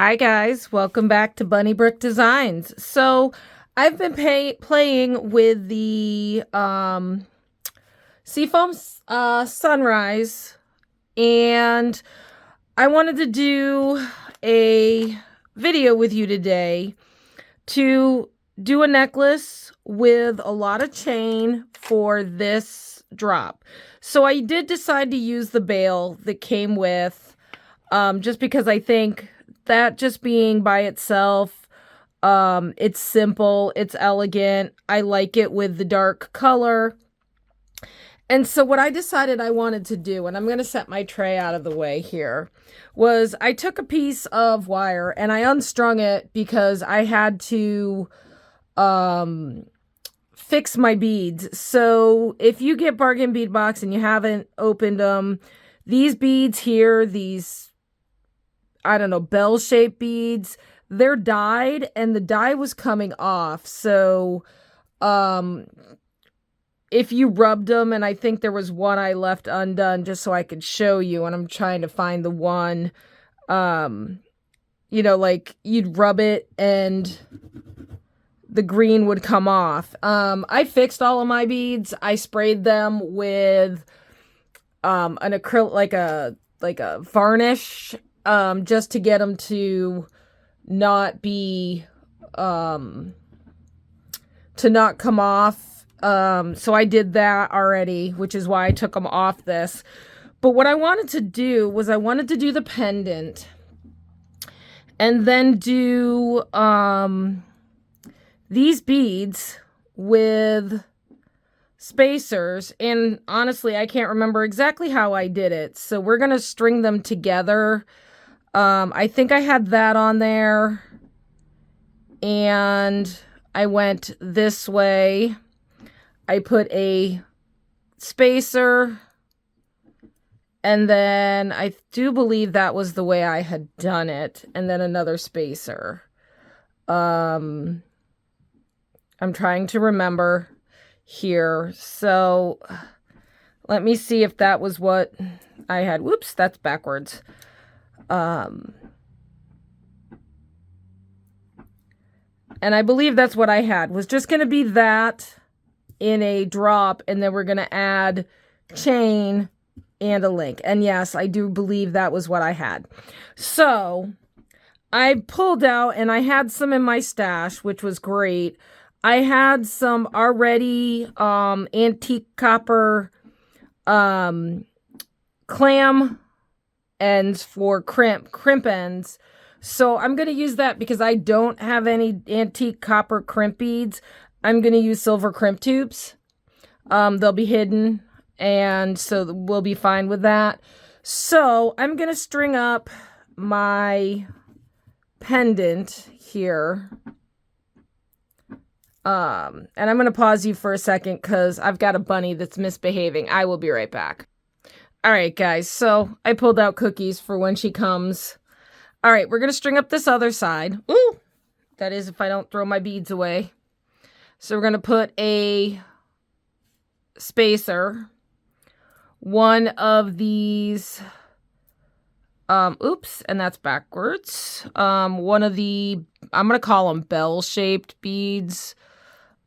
Hi guys, welcome back to Bunny Brick Designs. So I've been playing with the Seafoam Sunrise, and I wanted to do a video with you today to do a necklace with a lot of chain for this drop. So I did decide to use the bail that came with, just because I think that just being by itself, it's simple, it's elegant, I like it with the dark color. And so what I decided I wanted to do, and I'm going to set my tray out of the way here, was I took a piece of wire and I unstrung it because I had to fix my beads. So if you get bargain bead box and you haven't opened them, these beads here, these, I don't know, bell-shaped beads, they're dyed and the dye was coming off. So if you rubbed them, and I think there was one I left undone just so I could show you, and I'm trying to find the one, you know, like you'd rub it and the green would come off. I fixed all of my beads. I sprayed them with an acrylic, like a varnish, just to get them to not be, to not come off. So I did that already, which is why I took them off this. But what I wanted to do was I wanted to do the pendant and then do these beads with spacers. And honestly, I can't remember exactly how I did it. So we're going to string them together. I think I had that on there, and I went this way. I put a spacer, and then I do believe that was the way I had done it, and then another spacer. I'm trying to remember here. So let me see if that was what I had. Whoops, that's backwards. And I believe that's what I had, was just going to be that in a drop, and then we're going to add chain and a link. And yes, I do believe that was what I had. So I pulled out, and I had some in my stash, which was great. I had some already antique copper clam ends for crimp ends. So I'm going to use that because I don't have any antique copper crimp beads. I'm going to use silver crimp tubes. They'll be hidden, and so we'll be fine with that. So I'm going to string up my pendant here. And I'm going to pause you for a second because I've got a bunny that's misbehaving. I will be right back. All right, guys, so I pulled out cookies for when she comes. All right, we're going to string up this other side. Ooh, that is if I don't throw my beads away. So we're going to put a spacer. One of these, oops, and that's backwards. One of the, I'm going to call them bell-shaped beads.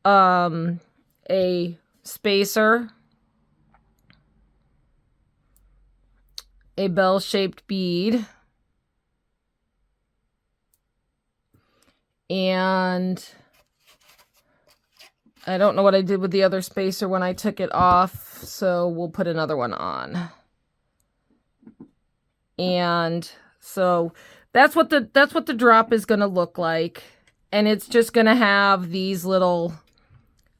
A spacer. A bell-shaped bead. And I don't know what I did with the other spacer when I took it off, so we'll put another one on. And so that's what the drop is going to look like, and it's just going to have these little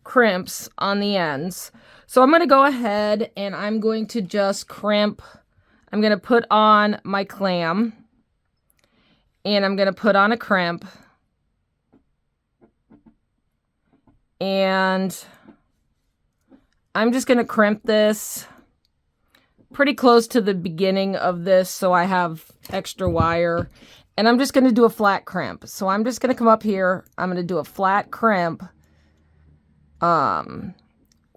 crimps on the ends. So I'm going to go ahead and I'm going to just crimp. I'm going to put on my clam, and I'm going to put on a crimp. And I'm just going to crimp this pretty close to the beginning of this so I have extra wire. And I'm just going to do a flat crimp. So I'm just going to come up here. I'm going to do a flat crimp,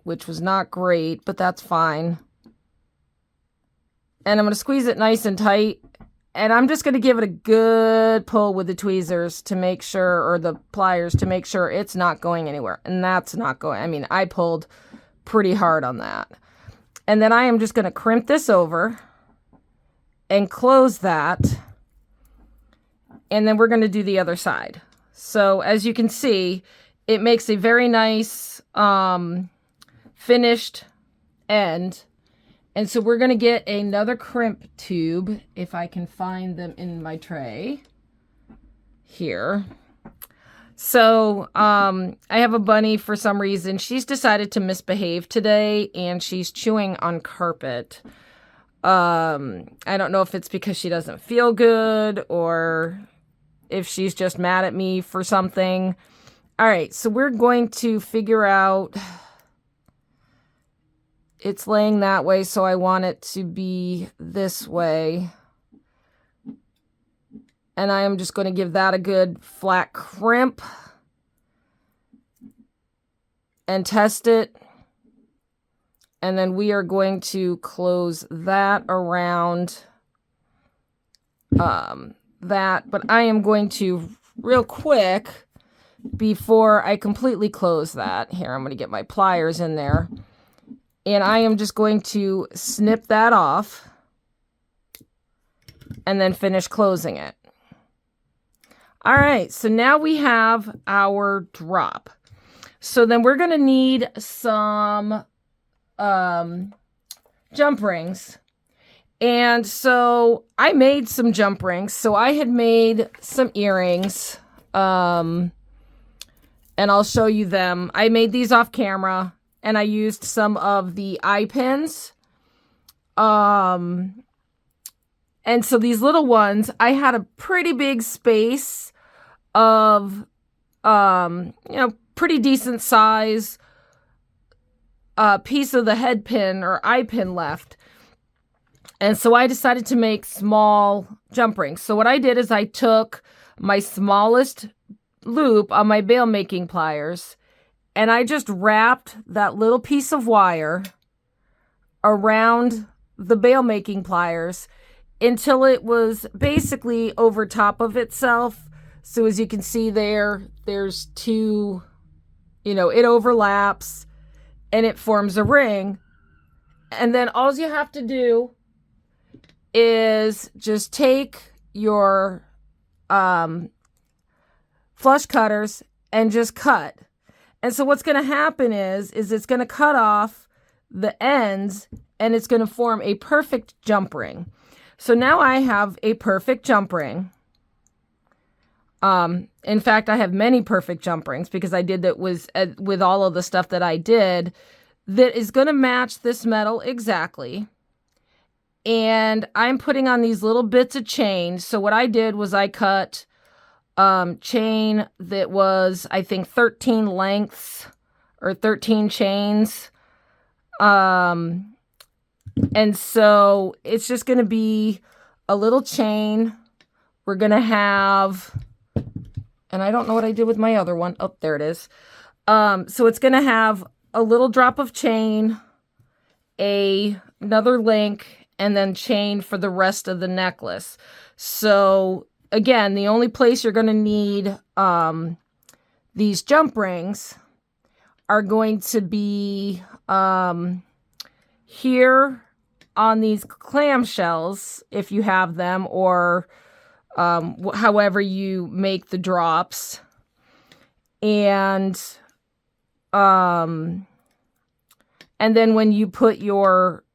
which was not great, but that's fine. And I'm going to squeeze it nice and tight. And I'm just going to give it a good pull with the tweezers to make sure, or the pliers to make sure it's not going anywhere. And that's not going, I mean, I pulled pretty hard on that. And then I am just going to crimp this over and close that. And then we're going to do the other side. So as you can see, it makes a very nice finished end. And so we're going to get another crimp tube, if I can find them in my tray here. So I have a bunny for some reason. She's decided to misbehave today, and she's chewing on carpet. I don't know if it's because she doesn't feel good or if she's just mad at me for something. All right, so we're going to figure out... It's laying that way, so I want it to be this way. And I am just going to give that a good flat crimp. And test it. And then we are going to close that around that. But I am going to, real quick, before I completely close that. Here, I'm going to get my pliers in there. And I am just going to snip that off and then finish closing it. All right, so now we have our drop. So then we're going to need some jump rings. And so I made some jump rings. So I had made some earrings. And I'll show you them. I made these off camera. And I used some of the eye pins. And so these little ones, I had a pretty big space of, pretty decent size piece of the head pin or eye pin left. And so I decided to make small jump rings. So what I did is I took my smallest loop on my bail making pliers, and I just wrapped that little piece of wire around the bail making pliers until it was basically over top of itself. So as you can see there's two, it overlaps and it forms a ring. And then all you have to do is just take your flush cutters and just cut. And so what's going to happen is it's going to cut off the ends and it's going to form a perfect jump ring. So now I have a perfect jump ring. In fact, I have many perfect jump rings because I did that with all of the stuff that I did that is going to match this metal exactly. And I'm putting on these little bits of chain. So what I did was I cut chain that was, I think, 13 lengths or 13 chains. And so it's just going to be a little chain. We're going to have, and I don't know what I did with my other one. Oh, there it is. So it's going to have a little drop of chain, another link, and then chain for the rest of the necklace. So again, the only place you're going to need these jump rings are going to be here on these clamshells, if you have them, or however you make the drops. And then when you put your,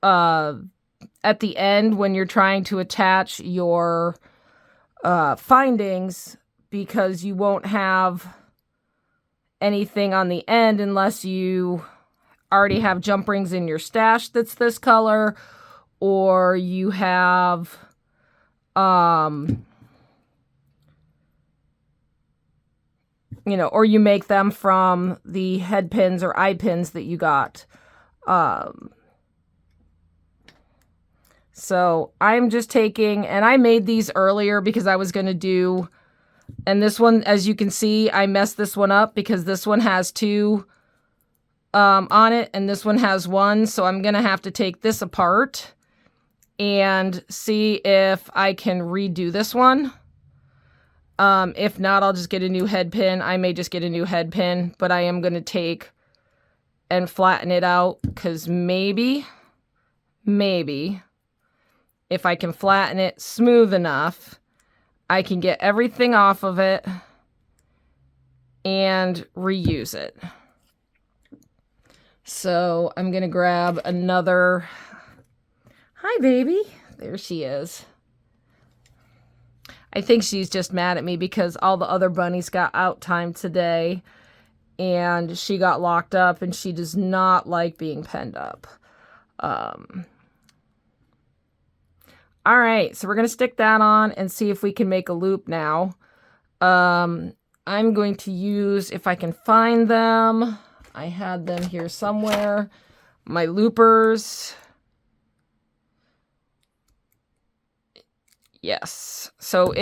at the end, when you're trying to attach your findings, because you won't have anything on the end unless you already have jump rings in your stash that's this color, or you have or you make them from the head pins or eye pins that you got. So I'm just taking, and I made these earlier because I was going to do, and this one, as you can see, I messed this one up because this one has two on it and this one has one. So I'm going to have to take this apart and see if I can redo this one. If not, I'll just get a new head pin. I may just get a new head pin, but I am going to take and flatten it out because maybe if I can flatten it smooth enough, I can get everything off of it and reuse it. So I'm going to grab another. Hi, baby. There she is. I think she's just mad at me because all the other bunnies got out time today and she got locked up and she does not like being penned up. All right, so we're going to stick that on and see if we can make a loop now. I'm going to use, if I can find them, I had them here somewhere, my loopers. Yes, so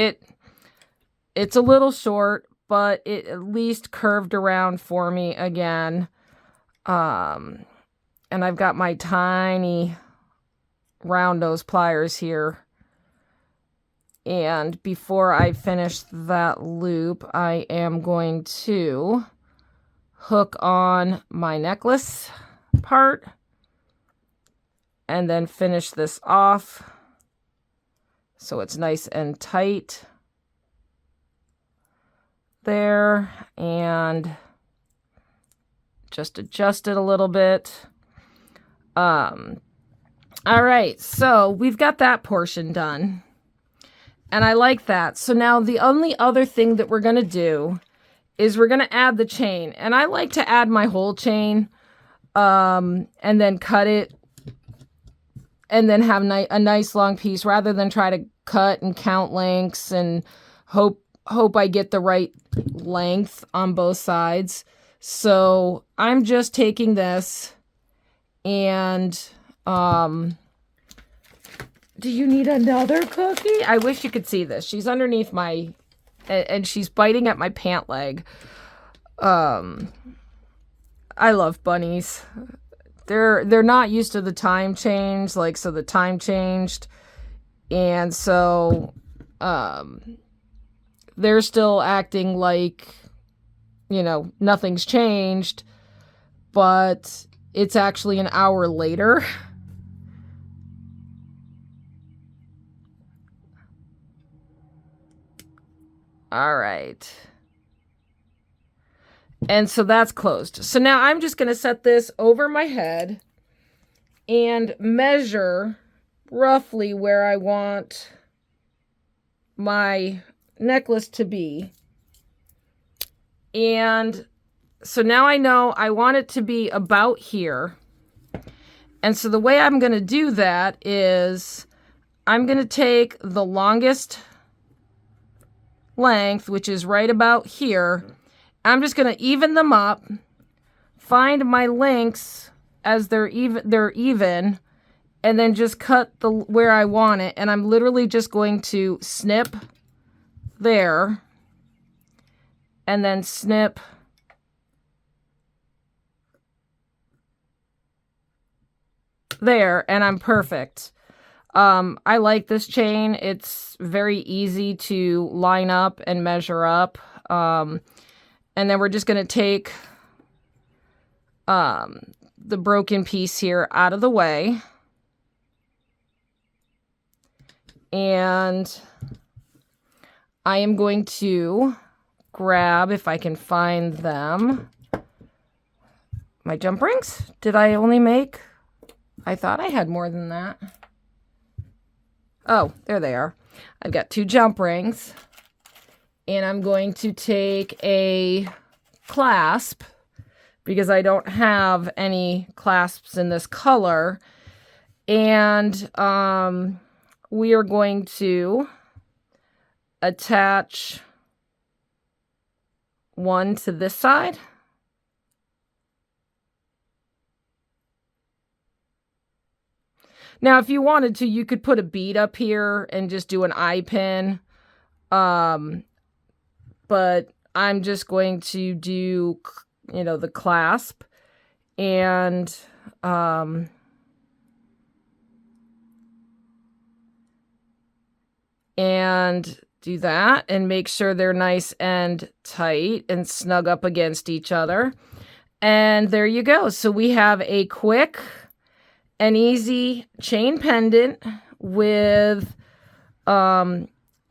it's a little short, but it at least curved around for me again. And I've got my tiny round nose pliers here. And before I finish that loop, I am going to hook on my necklace part and then finish this off so it's nice and tight there, and just adjust it a little bit. All right, so we've got that portion done, and I like that. So now the only other thing that we're going to do is we're going to add the chain, and I like to add my whole chain and then cut it and then have a nice long piece rather than try to cut and count lengths and hope I get the right length on both sides. So I'm just taking this and do you need another cookie? I wish you could see this. She's underneath my and she's biting at my pant leg. I love bunnies. They're not used to the time change, like, so the time changed, and so they're still acting like, you know, nothing's changed, but it's actually an hour later. All right. And so that's closed. So now I'm just going to set this over my head and measure roughly where I want my necklace to be. And so now I know I want it to be about here. And so the way I'm going to do that is I'm going to take the longest length, which is right about here. I'm just going to even them up, find my links as they're even, and then just cut where I want it. And I'm literally just going to snip there, and then snip there, and I'm perfect. I like this chain. It's very easy to line up and measure up. And then we're just going to take the broken piece here out of the way. And I am going to grab, if I can find them, my jump rings. Did I only make? I thought I had more than that. Oh, there they are. I've got 2 jump rings. And I'm going to take a clasp because I don't have any clasps in this color. And we are going to attach one to this side. Now, if you wanted to, you could put a bead up here and just do an eye pin. But I'm just going to do, you know, the clasp, and and do that and make sure they're nice and tight and snug up against each other. And there you go. So we have a quick and easy chain pendant with a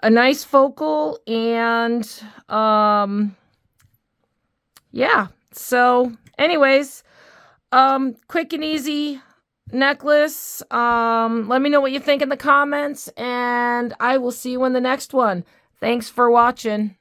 nice focal and yeah. So anyways, quick and easy necklace. Let me know what you think in the comments, and I will see you in the next one. Thanks for watching.